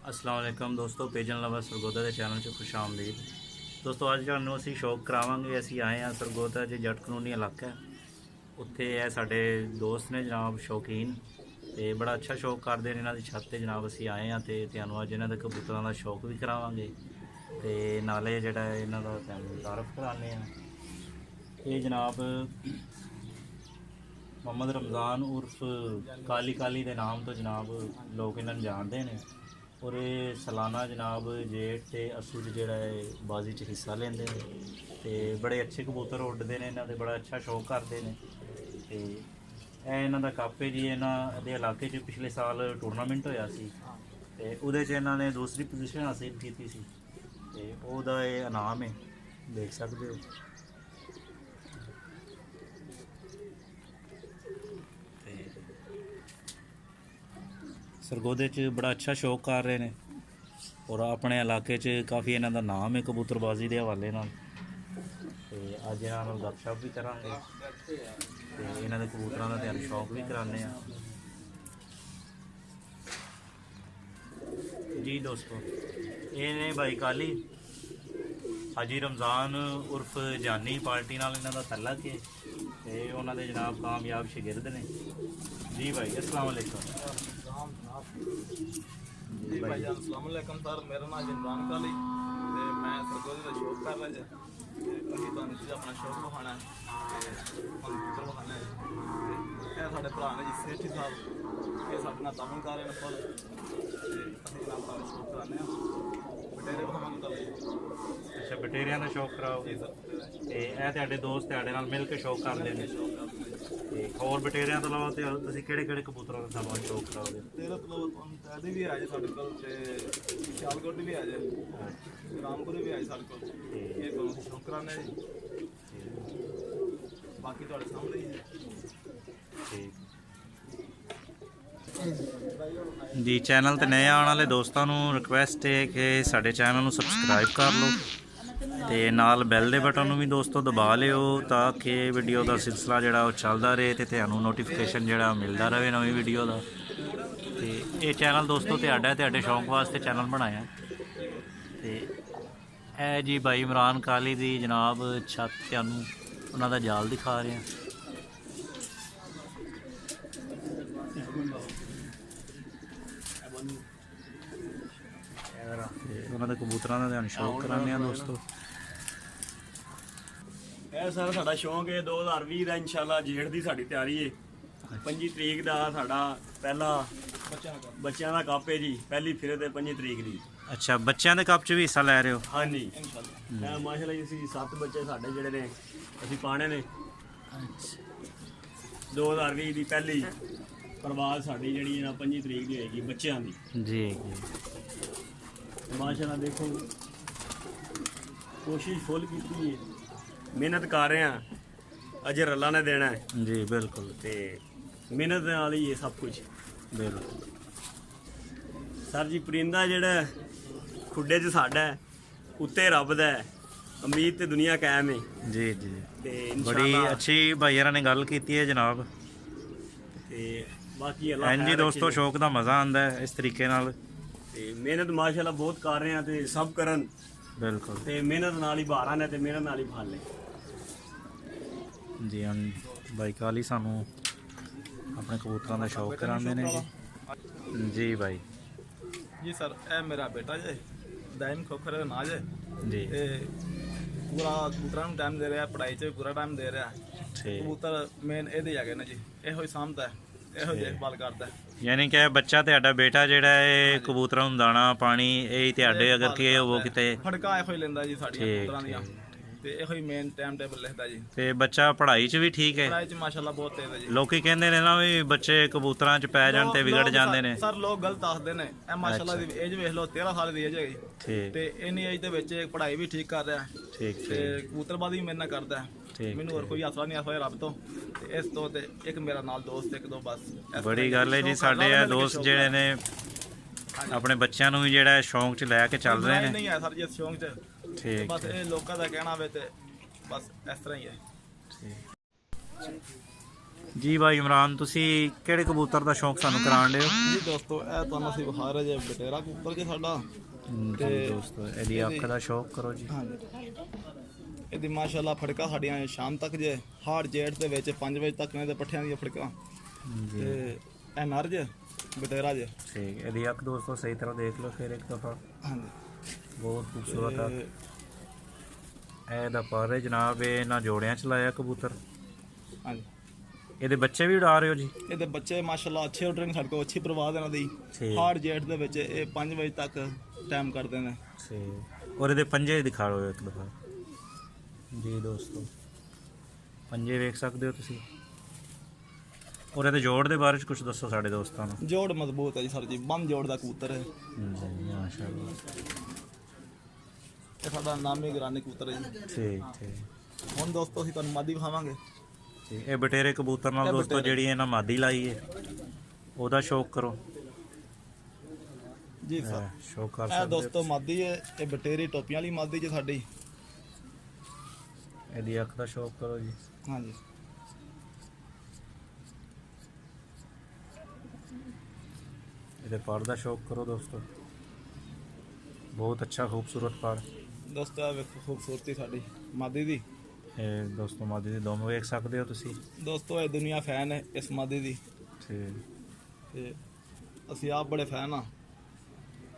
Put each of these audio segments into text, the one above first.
अस्सलाम वालेकुम दोस्तों, पेजन लवा सरगोदा के चैनल च खुश आमदीद। दोस्तों अज तुहानूं असीं शौक करावांगे। असीं आए हैं सरगोदा च जट कलोनी इलाका है। उत्थे है साडे दोस्त ने जनाब शौकीन, ते बड़ा अच्छा शौक करते हैं। इन्हां दी छत ते जनाब असीं आए हैं ते तुहानूं अज इन्हां दे कबूतरां दा शौक भी करावांगे ते नाले जिहड़ा इन्हां दा तुहानूं तारफ कराने आ। ये जनाब मोहम्मद रमज़ान उर्फ काली काली के नाम तो जनाब लोग इन्होंने जानते हैं। और ये सालाना जनाब जेठ ते असू जोड़ा है बाजी च हिस्सा लेंदे ने ते बड़े अच्छे कबूतर उड्डते हैं। इन्हों बड़ा अच्छा शौक करते हैं। तो इन्हों का कप है जी, इन्हों के इलाके च पिछले साल टूरनामेंट होया सी ते उहदे च इन्होंने दूसरी पोजीशन हासिल की सी ते ओहदा ये इनाम है, देख सकते हो। सरगोदे च बड़ा अच्छा शौक कर रहे हैं और अपने इलाके च काफ़ी इन्हों का नाम है कबूतरबाजी के हवाले नाल। ते अज इन्हों गपशप भी करांगे ते इन्हों के कबूतरों का तुहानूं शौक भी कराने जी। दोस्तों ये ने भाई काली हाजी रमज़ान उर्फ जानी पार्टी नाल इन्हों का तल्लक है ते उन्होंने जनाब कामयाब शागिर्द ने जी। भाई अस्सलाम वालेकुम जी भाई जान अस्सलाम वालेकुम सर। मेरा नाम इमरान काली ते मैं सरगोदे का शौक कर रहा जी। अभी तुहानूं अपना शौक विखाना है ते कबूतर विखाना है। ये साडे भरा ने जी सेठी साहब, ये साडे नाल तामन कर रहे हैं फुल ते असीं जनाब तुहानूं शौक कराने बटेरे विखावांगे तुहानूं। अच्छा, बटेरिया का शौक कराओगे जी सर। ते ए तुहाडे दोस्त तुहाडे नाल मिल के शौक करदे ने ते होर बटेरिया तो इलावा तुसीं किहड़े कबूतरों का सानूं शौक कराओगे? तेरा तुहानूं तैदी भी है जी साडे कोल ते सियालकोट भी है जी, रामपुर भी है जी साडे कोल। ये तुहानूं शौक कराने जी, बाकी तुहाडे सामने ही ठीक जी। चैनल ते नए आने वाले दोस्तों रिक्वेस्ट है कि साडे चैनल सबसक्राइब कर लो ते नाल बैल दे बटन भी दोस्तों दबा लिओ ताकि वीडियो का सिलसिला जिहड़ा वो चलता रहे ते तुहानूं नोटिफिकेशन जिहड़ा मिलता रहे नवीं वीडियो का। ते ये चैनल दोस्तों तुहाडे शौक वास्ते चैनल बनाया ते ए जी भाई इमरान काली दी जनाब छत तुहानूं उन्हां दा जाल दिखा रहे हैं। उन्होंने कबूतरों का तुहानूं शौक कराने दोस्तों। ਇਹ ਸਰ ਸਾਡਾ ਸ਼ੌਂਕ ਹੈ 2020 ਦਾ ਇਨਸ਼ਾਅੱਲਾ ਜੇਠ ਦੀ ਸਾਡੀ ਤਿਆਰੀ ਹੈ। 25 ਤਰੀਕ ਦਾ ਸਾਡਾ ਪਹਿਲਾ ਬੱਚਿਆਂ ਦਾ ਕੱਪ ਹੈ ਜੀ, ਪਹਿਲੀ ਫਿਰੇ ਤੇ 25 ਤਰੀਕ ਦੀ। अच्छा, बच्चों के कप च भी हिस्सा लै रहे हो? ਹਾਂਜੀ ਇੰਸ਼ਾਅੱਲਾ। ਮਾਸ਼ਾਅੱਲਾ ਜੀ ਅਸੀਂ 7 ਬੱਚੇ ਸਾਡੇ ਜਿਹੜੇ ਨੇ ਅਸੀਂ ਪਾਣੇ ਨੇ। 2020 ਦੀ ਪਹਿਲੀ ਪ੍ਰਵਾਜ਼ ਸਾਡੀ ਜਿਹੜੀ ਨਾ 25 ਤਰੀਕ ਦੀ ਹੋਏਗੀ ਬੱਚਿਆਂ ਦੀ जी। ਮਾਸ਼ਾਅੱਲਾ ਦੇਖੋ ਕੋਸ਼ਿਸ਼ ਫੁੱਲ ਕੀਤੀ ਹੈ, ਮਿਹਨਤ ਕਰ ਰਹੇ ਹਾਂ, ਅਜਰ ਅੱਲਾ ਨੇ ਦੇਣਾ ਹੈ जी बिल्कुल ਤੇ ਮਿਹਨਤ ਦੇ ਨਾਲ ਹੀ ਇਹ ਸਭ ਕੁਝ। बिल्कुल ਸਰ ਜੀ ਪਰਿੰਦਾ ਜਿਹੜਾ ਖੁੱਡੇ 'ਚ ਸਾਡਾ ਹੈ, ਉੱਤੇ ਰੱਬ ਦਾ ਹੈ, ਉਮੀਦ ਤੇ ਦੁਨੀਆ ਕਾਇਮ ਹੈ जी जी। ਤੇ बड़ी ਇਨਸ਼ਾਅੱਲਾ। अच्छी भाई ने गल की है जनाब। ਤੇ ਬਾਕੀ ਅੱਲਾ जी ਖੈਰ दोस्तों ਰੱਖੇ। शौक का मज़ा आंदा है इस तरीके नाल। ਤੇ ਮਿਹਨਤ ਮਾਸ਼ਾਅੱਲਾ ਬਹੁਤ ਕਰ ਰਹੇ ਹਾਂ ਤੇ ਸਭ ਕਰਨ बिल्कुल ਤੇ ਮਿਹਨਤ ਨਾਲ ਹੀ ਬਾਹਰਾਂ ਨੇ ਤੇ ਮਿਹਨਤ ਨਾਲ ਹੀ ਫਲ ਨੇ जी। हम भाई काली सानू अपने कबूतरों का शौक कराते हैं जी। जी भाई जी सर। ए मेरा बेटा जे दाइम खोखर नाज है जी। ते पूरा कबूतਰਾਂ ਨੂੰ ਟਾਈਮ ਦੇ ਰਿਹਾ, ਪੜ੍ਹਾਈ 'ਚ ਵੀ ਪੂਰਾ ਟਾਈਮ ਦੇ ਰਿਹਾ। ठीक, ਕਬੂਤਰ ਮੇਨ ਇਹਦੇ ਹੈਗੇ ਨੇ ਜੀ, ਇਹੋ ਹੀ ਸਾਂਭਦਾ, ਇਹੋ ਹੀ ਦੇਖਭਾਲ ਕਰਦਾ। यानी कि बच्चा तुहाडा बेटा जिहड़ा है कबूतरों नूं दाना पानी यही तुहाडे अगर कि हो किते ਫੜਕਾ ਇਹੋ ਹੀ ਲੈਂਦਾ ਜੀ ਸਾਡੀਆਂ ठीक ਕਬੂਤਰਾਂ ਦੀਆਂ ਤੇ ਇਹੋ ਹੀ ਮੇਨ ਟਾਈਮ ਟੇਬਲ ਲਿਖਦਾ ਜੀ। ते बच्चा पढ़ाई च भी ठीक है? ਪੜ੍ਹਾਈ 'ਚ ਮਾਸ਼ਾਅੱਲਾ ਬਹੁਤ ਤੇਜ਼ ਹੈ ਜੀ। ਲੋਕੀ ਕਹਿੰਦੇ ਨੇ ਨਾ ਵੀ ਬੱਚੇ ਕਬੂਤਰਾਂ 'ਚ ਪੈ ਜਾਣ ਤੇ ਵਿਗੜ ਜਾਂਦੇ ਨੇ। ਸਰ ਲੋਕ ਗਲਤ ਆਖਦੇ ਨੇ। ਇਹ ਮਾਸ਼ਾਅੱਲਾ ਦੀ ਏਜ ਵੇਖ ਲਓ, 13 ਸਾਲ ਦੀ ਏਜ ਹੈਗੀ ਠੀਕ ਤੇ ਇੰਨੀ ਏਜ ਦੇ ਵਿੱਚ ਪੜ੍ਹਾਈ ਵੀ ਠੀਕ ਕਰ ਰਿਹਾ ਠੀਕ ਤੇ ਠੀਕ ਕਬੂਤਰਬਾਜ਼ੀ ਵੀ ਮੇਰੇ ਨਾਲ ਕਰਦਾ। ਠੀਕ ਮੈਨੂੰ ਹੋਰ ਕੋਈ ਆਸਰਾ ਨਹੀਂ ਆਸਰਾ ਰੱਬ ਤੋਂ ਤੇ ਇਸ ਤੋਂ ਤੇ ਇੱਕ ਮੇਰਾ ਨਾਲ ਦੋਸਤ ਇੱਕ ਦੋ ਬਸ। ਇਸ ਬੜੀ ਤਰ੍ਹਾਂ ਗੱਲ ਹੈ ਜੀ। ਸ਼ੌਕ ਸਾਡੇ ਕਰਦਾ, ਇਹ ਮਿਲ ਕੇ ਦੋਸਤ ਸ਼ੌਕ ਜਿਹੜੇ ਨੇ ਆਪਣੇ ਬੱਚਿਆਂ ਨੂੰ ਵੀ ਜਿਹੜਾ ਸ਼ੌਂਕ 'ਚ ਲੈ ਕੇ ਚੱਲ ਰਹੇ ਨੇ। ਨਹੀਂ ਹੈ ਸਰ ਜੀ ਇਸ ਸ਼ੌਂਕ 'ਚ, ਠੀਕ ਬਸ ਇਹ ਲੋਕਾਂ ਦਾ ਕਹਿਣਾ ਵੇ ਤੇ ਬਸ ਇਸ ਤਰ੍ਹਾਂ ਹੀ ਹੈ। ਜੀ ਭਾਈ ਇਮਰਾਨ, ਤੁਸੀਂ ਕਿਹੜੇ ਕਬੂਤਰ ਦਾ ਸ਼ੌਂਕ ਸਾਨੂੰ ਕਰਾਉਣ ਦਿਓ? ਜੀ ਦੋਸਤੋ ਇਹ ਤੁਹਾਨੂੰ ਅਸੀਂ ਵਿਖਾ ਰਹੇ ਜੇ ਬਟੇਰਾ ਕਬੂਤਰ ਜੀ ਸਾਡਾ। ਜੀ ਦੋਸਤੋ, ਇਹਦੀ ਅੱਖ ਦਾ ਸ਼ੌਂਕ ਕਰੋ ਜੀ। ਹਾਂਜੀ, ਇਹਦੀ ਮਾਸ਼ਾਅੱਲਾ ਫੜਕਾ ਸਾਡੀਆਂ ਸ਼ਾਮ ਤੱਕ ਜੇ ਹਾਰ ਜੇਠ ਦੇ ਵਿੱਚ 5 ਵਜੇ ਤੱਕ ਇਹਨਾਂ ਦੇ ਪੱਠਿਆਂ ਦੀਆਂ ਫੜਕਾਂ ਤੇ ਇਹ ਨਰ ਜੇ ਬਟੇਰਾ ਜੇ। ਠੀਕ, ਇਹਦੀ ਅੱਖ ਦੋਸਤੋ ਸਹੀ ਤਰ੍ਹਾਂ ਦੇਖ ਲਓ ਫਿਰ ਇੱਕ ਦਫਾ। ਹਾਂਜੀ, ਬਹੁਤ ਖੂਬਸੂਰਤ ਆ। ਤੇ ਇਹਦਾ ਪਰ ਹੈ ਜਨਾਬ, ਇਹ ਇਹਨਾਂ ਜੋੜਿਆਂ ਚ ਲਾਇਆ ਕਬੂਤਰ। ਹਾਂਜੀ, ਇਹਦੇ ਬੱਚੇ ਵੀ ਉਡਾ ਰਹੇ ਹੋ ਜੀ? ਇਹਦੇ ਬੱਚੇ ਮਾਸ਼ਾਅੱਲਾ ਅੱਛੇ ਉੱਡ ਰਹੇ ਨੇ, ਸਾਡੇ ਕੋਲ ਅੱਛੀ ਪ੍ਰਵਾਹ ਇਹਨਾਂ ਦੀ। ਠੀਕ। ਹਾਰ ਜੇਠ ਦੇ ਵਿੱਚ ਇਹ 5 ਵਜੇ ਤੱਕ ਟਾਈਮ ਕਰਦੇ ਨੇ। ਠੀਕ, ਔਰ ਇਹਦੇ ਪੰਜੇ ਦਿਖਾ ਲਓ ਇੱਕ ਦਫਾ। ਜੀ ਦੋਸਤੋ, ਪੰਜੇ ਵੇਖ ਸਕਦੇ ਹੋ ਤੁਸੀਂ। ਔਰ ਇਹਦੇ ਜੋੜ ਦੇ ਬਾਰੇ ਚ ਕੁਝ ਦੱਸੋ ਸਾਡੇ ਦੋਸਤਾਂ ਨੂੰ। ਜੋੜ ਮਜ਼ਬੂਤ ਹੈ ਜੀ ਸਰ ਜੀ, ਬੰਦ ਜੋੜ ਦਾ ਕਬੂਤਰ ਹੈ। ਜੀ ਮਾਸ਼ਾਅੱਲਾ। ਇਹ ਸਾਡਾ ਨਾਮੀ ਗਰਾਨੀ ਕਬੂਤਰ ਹੈ ਜੀ। ਠੀਕ ਠੀਕ ਹੁਣ ਦੋਸਤੋ ਅਸੀਂ ਤੁਹਾਨੂੰ ਮਾਦੀ ਵਿਖਾਵਾਂਗੇ। ਠੀਕ, ਇਹ ਬਟੇਰੇ ਕਬੂਤਰ ਨਾਲ ਦੋਸਤੋ ਜਿਹੜੀ ਇਹਨਾਂ ਮਾਦੀ ਲਾਈ ਹੈ ਉਹਦਾ ਸ਼ੌਕ ਕਰੋ ਜੀ ਸਰ। ਸ਼ੌਕ ਕਰ ਇਹ ਸਕਦੇ ਦੋਸਤੋ ਮਾਦੀ ਹੈ, ਇਹ ਬਟੇਰੀ ਟੋਪੀਆਂ ਵਾਲੀ ਮਾਦੀ ਜੀ ਸਾਡੀ। ਇਹਦੀ ਅੱਖ ਦਾ ਸ਼ੌਕ ਕਰੋ ਜੀ। ਹਾਂਜੀ, ਇਹਦੇ ਪਰ ਦਾ ਸ਼ੌਕ ਕਰੋ ਦੋਸਤੋ। ਬਹੁਤ ਅੱਛਾ ਖੂਬਸੂਰਤ ਪਰ। ਦੋਸਤੋ ਇਹ ਵੇਖੋ ਖੂਬਸੂਰਤੀ ਸਾਡੀ ਮਾਦੀ ਦੀ। ਇਹ ਦੋਸਤੋ ਮਾਦੀ ਦੇ ਦੋਨੋਂ ਵੇਖ ਸਕਦੇ ਹੋ ਤੁਸੀਂ। ਦੋਸਤੋ ਇਹ ਦੁਨੀਆ ਫੈਨ ਹੈ ਇਸ ਮਾਦੀ ਦੀ, ਠੀਕ, ਤੇ ਅਸੀਂ ਆਪ ਬੜੇ ਫੈਨ ਆ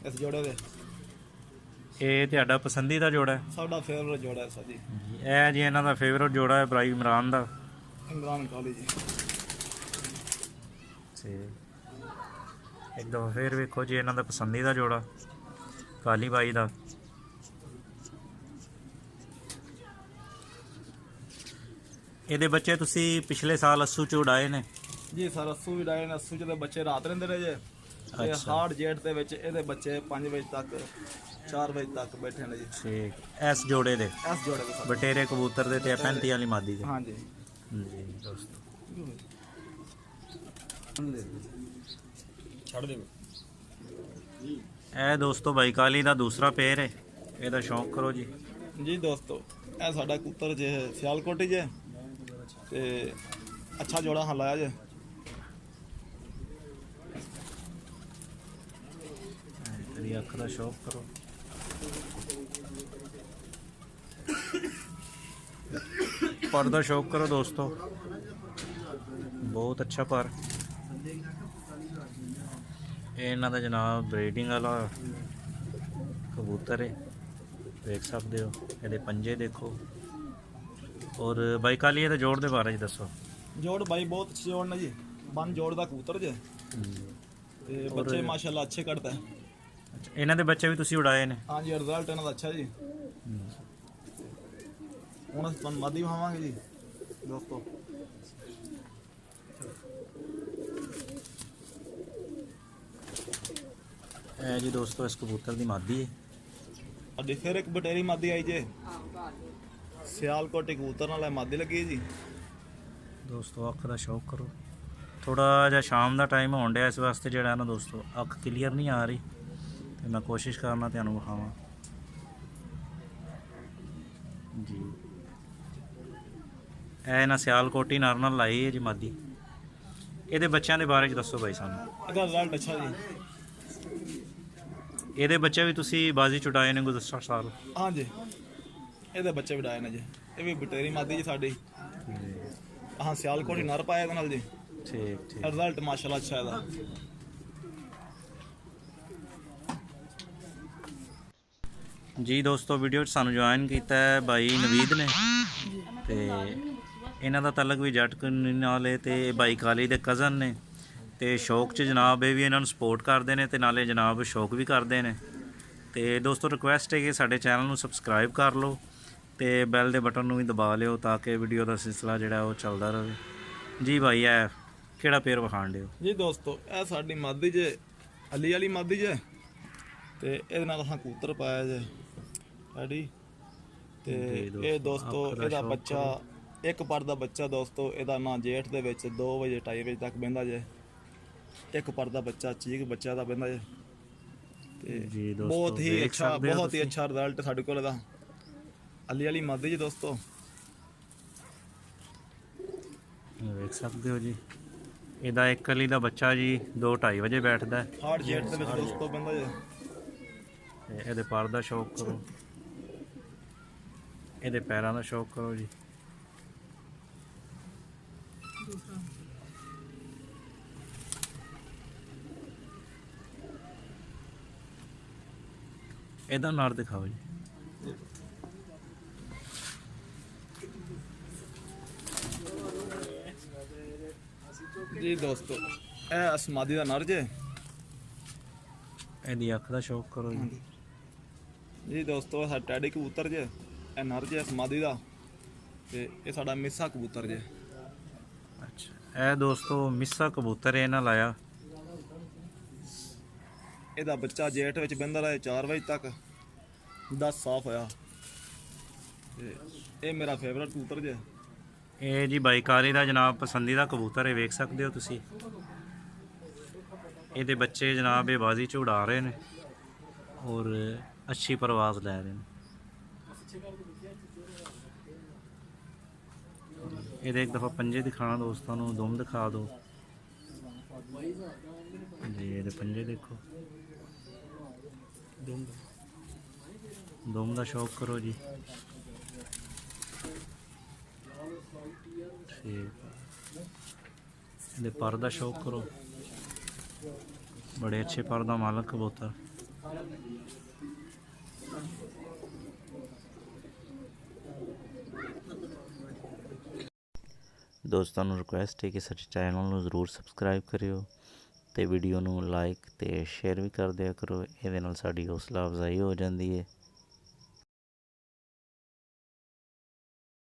ਇਸ ਜੋੜੇ ਦੇ। ਇਹ ਤੁਹਾਡਾ ਪਸੰਦੀਦਾ ਜੋੜਾ ਹੈ? ਸਾਡਾ ਫੇਵਰਟ ਜੋੜਾ ਹੈ ਸਰ ਜੀ। ਇਹ ਜੀ ਇਹਨਾਂ ਦਾ ਫੇਵਰਟ ਜੋੜਾ ਹੈ ਭਾਈ ਇਮਰਾਨ ਦਾ। ਇਮਰਾਨ ਕਾਲੀ ਜੀ। ਠੀਕ, ਇੱਕ ਦਫਾ ਫੇਰ ਵੇਖੋ ਜੀ ਇਹਨਾਂ ਦਾ ਪਸੰਦੀਦਾ ਜੋੜਾ ਕਾਲੀ ਬਾਈ ਦਾ। ਇਹਦੇ ਬੱਚੇ ਤੁਸੀਂ ਪਿਛਲੇ ਸਾਲ ਅੱਸੂ ਚ ਉਡਾਏ ਨੇ? ਜੀ ਸਰ, ਅੱਸੂ ਵੀ ਡਾਏ ਨੇ। ਅੱਸੂ ਚ ਦੇ ਬੱਚੇ ਰਾਤ ਰਹਿੰਦੇ ਰਹੇ ਜੇ, ਤੇ ਹਾਰਡ ਜੇਟ ਦੇ ਵਿੱਚ ਇਹਦੇ ਬੱਚੇ 5 ਵਜੇ ਤੱਕ 4 ਵਜੇ ਤੱਕ ਬੈਠੇ ਨੇ ਜੀ। ਠੀਕ, ਇਸ ਜੋੜੇ ਦੇ ਇਸ ਜੋੜੇ ਦੇ ਸਰ। ਬਟੇਰੇ ਕਬੂਤਰ ਦੇ ਤੇ 35 ਵਾਲੀ ਮਾਦੀ ਦੇ। ਹਾਂਜੀ ਜੀ ਦੋਸਤੋ, ਛੱਡ ਦੇ। ਇਹ ਦੋਸਤੋ ਬਾਈ ਕਾਲੀ ਦਾ ਦੂਸਰਾ ਪੇਰ ਹੈ, ਇਹਦਾ ਸ਼ੌਂਕ ਕਰੋ ਜੀ। ਜੀ ਦੋਸਤੋ, ਇਹ ਸਾਡਾ ਕਬੂਤਰ ਜੇ ਸਿਆਲਕੋਟੀ ਜੇ, ਤੇ ਅੱਛਾ ਜੋੜਾ ਹਲਾਇਆ ਜੇ। ਤੇਰੀ ਅੱਖ ਦਾ ਸ਼ੌਕ ਕਰੋ। ਪਰ ਦਾ ਸ਼ੌਕ ਕਰੋ ਦੋਸਤੋ, ਬਹੁਤ ਅੱਛਾ ਪਰ। ਇਹ ਇਹਨਾਂ ਦਾ ਜਨਾਬ ਬਰੀਡਿੰਗ ਵਾਲਾ ਕਬੂਤਰ ਹੈ, ਦੇਖ ਸਕਦੇ ਹੋ। ਇਹਦੇ ਪੰਜੇ ਦੇਖੋ। ਔਰ ਬਾਈ ਕਾਲੀ ਇਹਦੇ ਜੋੜ ਦੇ ਬਾਰੇ ਚ ਦੱਸੋ। ਜੋੜ ਬਾਈ ਬਹੁਤ ਅੱਛੇ ਜੋੜ ਨੇ ਜੀ, ਬੰਨ ਜੋੜ ਦਾ ਕਬੂਤਰ ਜੇ, ਤੇ ਬੱਚੇ ਮਾਸ਼ਾਅੱਲਾ ਅੱਛੇ ਕੱਢਦਾ ਹੈ। ਅੱਛਾ, ਇਹਨਾਂ ਦੇ ਬੱਚੇ ਵੀ ਤੁਸੀਂ ਉਡਾਏ ਨੇ? ਹਾਂਜੀ, ਰਿਜ਼ਲਟ ਇਹਨਾਂ ਦਾ ਅੱਛਾ ਜੀ। ਹੁਣ ਅਸੀਂ ਤੁਹਾਨੂੰ ਮਾਦੀ ਵਿਖਾਵਾਂਗੇ ਜੀ ਦੋਸਤੋ। ਇਹ ਜੀ ਦੋਸਤੋ ਇਸ ਕਬੂਤਰ ਦੀ ਮਾਦੀ ਹੈ। ਸਾਡੀ ਫਿਰ ਇੱਕ ਬਟੇਰੀ ਮਾਦੀ ਆਈ ਜੇ, ਸਿਆਲਕੋਟੀ ਕਬੂਤਰ ਨਾਲ ਇਹ ਮਾਦੀ ਲੱਗੀ ਜੀ। ਦੋਸਤੋ ਅੱਖ ਦਾ ਸ਼ੌਕ ਕਰੋ। ਥੋੜਾ ਜਿਹਾ ਸ਼ਾਮ ਦਾ ਟਾਈਮ ਹੋਣ ਡਿਆ, ਇਸ ਵਾਸਤੇ ਜਿਹੜਾ ਨਾ ਦੋਸਤੋ ਅੱਖ ਕਲੀਅਰ ਨਹੀਂ ਆ ਰਹੀ, ਤੇ ਮੈਂ ਕੋਸ਼ਿਸ਼ ਕਰਨਾ ਤੁਹਾਨੂੰ ਵਿਖਾਵਾਂ ਜੀ। ਇਹ ਨਾ ਸਿਆਲਕੋਟੀ ਨਰ ਨਾਲ ਲਾਈ ਹੈ ਜੀ ਮਾਦੀ। ਇਹਦੇ ਬੱਚਿਆਂ ਦੇ ਬਾਰੇ ਚ ਦੱਸੋ ਬਾਈ ਸਾਨੂੰ। ਇਹਦਾ ਰਿਜ਼ਲਟ ਅੱਛਾ ਜੀ। ਇਹਦੇ ਬੱਚੇ ਵੀ ਤੁਸੀਂ ਬਾਜ਼ੀ ਚੁਟਾਏ ਨੇ ਗੁਜ਼ਸ਼ਤਾ ਸਾਲ? ਹਾਂਜੀ, ਇਹਦੇ ਬੱਚੇ ਵੀ ਡਾਏ ਨੇ ਜੀ। ਇਹ ਵੀ ਬਟੇਰੀ ਮਾਦੀ ਜੀ ਸਾਡੀ। ਹਾਂ, ਸਿਆਲਕੋਟੀ ਨਰ ਪਾਇਆ ਇਹਦੇ ਨਾਲ ਜੀ। ਠੀਕ ਠੀਕ। ਰਿਜ਼ਲਟ ਮਾਸ਼ਾਅੱਲਾ ਅੱਛਾ ਇਹਦਾ। ਜੀ ਦੋਸਤੋ, ਵੀਡੀਓ 'ਚ ਸਾਨੂੰ ਜੁਆਇਨ ਕੀਤਾ ਹੈ ਬਾਈ ਨਵੀਦ ਨੇ, ਤੇ ਇਹਨਾਂ ਦਾ ਤਾਲੁਕ ਵੀ ਜੱਟ ਨਾਲ ਹੈ, ਤੇ ਬਾਈ ਕਾਲੀ ਦੇ ਕਜ਼ਨ ਨੇ, ਤੇ ਸ਼ੌਕ 'ਚ ਜਨਾਬ ਇਹ ਵੀ ਇਹਨਾਂ ਨੂੰ ਸਪੋਰਟ ਕਰਦੇ ਨੇ, ਤੇ ਨਾਲੇ ਜਨਾਬ ਸ਼ੌਕ ਵੀ ਕਰਦੇ ਨੇ। ਤੇ ਦੋਸਤੋ ਰਿਕੁਐਸਟ ਹੈ ਕਿ ਸਾਡੇ ਚੈਨਲ ਨੂੰ ਸਬਸਕ੍ਰਾਈਬ ਕਰ ਲਓ, ਤੇ ਬੈਲ ਦੇ ਬਟਨ ਨੂੰ ਵੀ ਦਬਾ ਲਿਓ, ਤਾਂ ਕਿ ਵੀਡੀਓ ਦਾ ਸਿਲਸਿਲਾ ਜਿਹੜਾ ਉਹ ਚੱਲਦਾ ਰਹੇ ਜੀ। ਭਾਈ ਇਹ ਕਿਹੜਾ ਪੇਰ ਵਿਖਾਣ ਦਿਓ ਜੀ ਦੋਸਤੋ? ਇਹ ਸਾਡੀ ਮਾਦੀ ਜੇ, ਅਲੀ ਵਾਲੀ ਮਾਦੀ ਜੇ, ਤੇ ਇਹਦੇ ਨਾਲ ਅਸੀਂ ਕਬੂਤਰ ਪਾਇਆ ਜੇ ਸਾਡੀ। ਤੇ ਇਹ ਦੋਸਤੋ ਇਹਦਾ ਬੱਚਾ, ਇੱਕ ਪਰ ਦਾ ਬੱਚਾ ਦੋਸਤੋ, ਇਹਦਾ ਨਾਂ ਜੇਠ ਦੇ ਵਿੱਚ 2 ਵਜੇ 2:30 ਵਜੇ ਤੱਕ ਬਹਿੰਦਾ ਜੇ। ਇੱਕ ਪਰ ਦਾ ਬੱਚਾ ਚੀਕ ਬੱਚਾ ਦਾ ਬਹਿੰਦਾ ਜੇ, ਤੇ ਜੀ ਦੋਸਤੋ ਬਹੁਤ ਹੀ ਦੇਖ ਅੱਛਾ, ਸਕਦੇ ਹੋ ਬਹੁਤ ਹੀ ਤੁਸੀਂ। ਅੱਛਾ ਰਿਜ਼ਲਟ ਸਾਡੇ ਕੋਲ ਇਹਦਾ। ਅਲੀ ਵਾਲੀ ਮਾਦੀ ਜੀ ਦੋਸਤੋ। ਵੇਖ ਸਕਦੇ ਹੋ ਜੀ। ਇਹਦਾ ਇੱਕ ਕਲੀ ਦਾ ਬੱਚਾ ਜੀ 2-2:30 ਵਜੇ ਬੈਠਦਾ ਹੈ। ਹਾਰਡ ਜੇਟ ਦੇ ਵਿੱਚ ਦੋਸਤੋ ਬੰਦਾ ਜੇ ਤੇ ਇਹਦੇ ਪਰ ਦਾ ਸ਼ੌਕ ਕਰੋ, ਇਹਦੇ ਪੈਰਾਂ ਦਾ ਸ਼ੌਕ ਕਰੋ ਜੀ। ਇਹਦਾ ਨਰ ਦਿਖਾਓ ਜੀ। ਜੀ ਦੋਸਤੋ ਇਹ ਅਸਮਾਦੀ ਦਾ ਨਰ ਜੇ। ਇਹਦੀ ਅੱਖ ਦਾ ਸ਼ੌਕ ਕਰੋ ਜੀ। ਜੀ ਦੋਸਤੋ ਇਹ ਸਾਡਾ ਟੈਡੀ ਕਬੂਤਰ ਜੇ, ਇਹ ਨਰ ਜੇ ਅਸਮਾਦੀ ਦਾ, ਤੇ ਇਹ ਸਾਡਾ ਮਿੱਸਾ ਕਬੂਤਰ ਜੇ। ਅੱਛਾ, ਇਹ ਦੋਸਤੋ ਮਿੱਸਾ ਕਬੂਤਰ ਇਹ ਨਾਲ ਆਇਆ। ਇਹਦਾ ਬੱਚਾ ਜੇਠ ਵਿੱਚ ਬਹਿੰਦਾ ਰਹੇ 4 ਵਜੇ ਤੱਕ, 10 ਸਾਫ ਹੋਇਆ। ਤੇ ਇਹ ਮੇਰਾ ਫੇਵਰਟ ਕਬੂਤਰ ਜੇ। ਇਹ ਜੀ ਬਾਈਕਾਰੀ ਦਾ ਜਨਾਬ ਪਸੰਦੀਦਾ ਕਬੂਤਰ ਹੈ, ਵੇਖ ਸਕਦੇ ਹੋ ਤੁਸੀਂ। ਇਹਦੇ ਬੱਚੇ ਜਨਾਬ ਇਹ ਬਾਜ਼ੀ 'ਚ ਉਡਾ ਰਹੇ ਨੇ ਔਰ ਅੱਛੀ ਪਰਵਾਜ਼ ਲੈ ਰਹੇ ਨੇ। ਇਹਦੇ ਇੱਕ ਦਫਾ ਪੰਜੇ ਦਿਖਾਣਾ ਦੋਸਤਾਂ ਨੂੰ, ਦੁਮ ਦਿਖਾ ਦਿਓ ਜੀ। ਇਹਦੇ ਪੰਜੇ ਦੇਖੋ, ਦੁਮ ਦਾ ਸ਼ੌਕ ਕਰੋ ਜੀ। ਠੀਕ, ਇਹਦੇ ਪਰ ਦਾ ਸ਼ੌਕ ਕਰੋ, ਬੜੇ ਅੱਛੇ ਪਰ ਦਾ ਮਾਲਕ ਕਬੂਤਰ। ਦੋਸਤਾਂ ਨੂੰ ਰਿਕੁਐਸਟ ਹੈ ਕਿ ਸਾਡੇ ਚੈਨਲ ਨੂੰ ਜ਼ਰੂਰ ਸਬਸਕ੍ਰਾਈਬ ਕਰਿਓ ਤੇ ਵੀਡੀਓ ਨੂੰ ਲਾਈਕ ਤੇ ਸ਼ੇਅਰ ਵੀ ਕਰ ਦਿਆ ਕਰੋ। ਇਹਦੇ ਨਾਲ ਸਾਡੀ ਹੌਸਲਾ ਅਫਜ਼ਾਈ ਹੋ ਜਾਂਦੀ ਹੈ।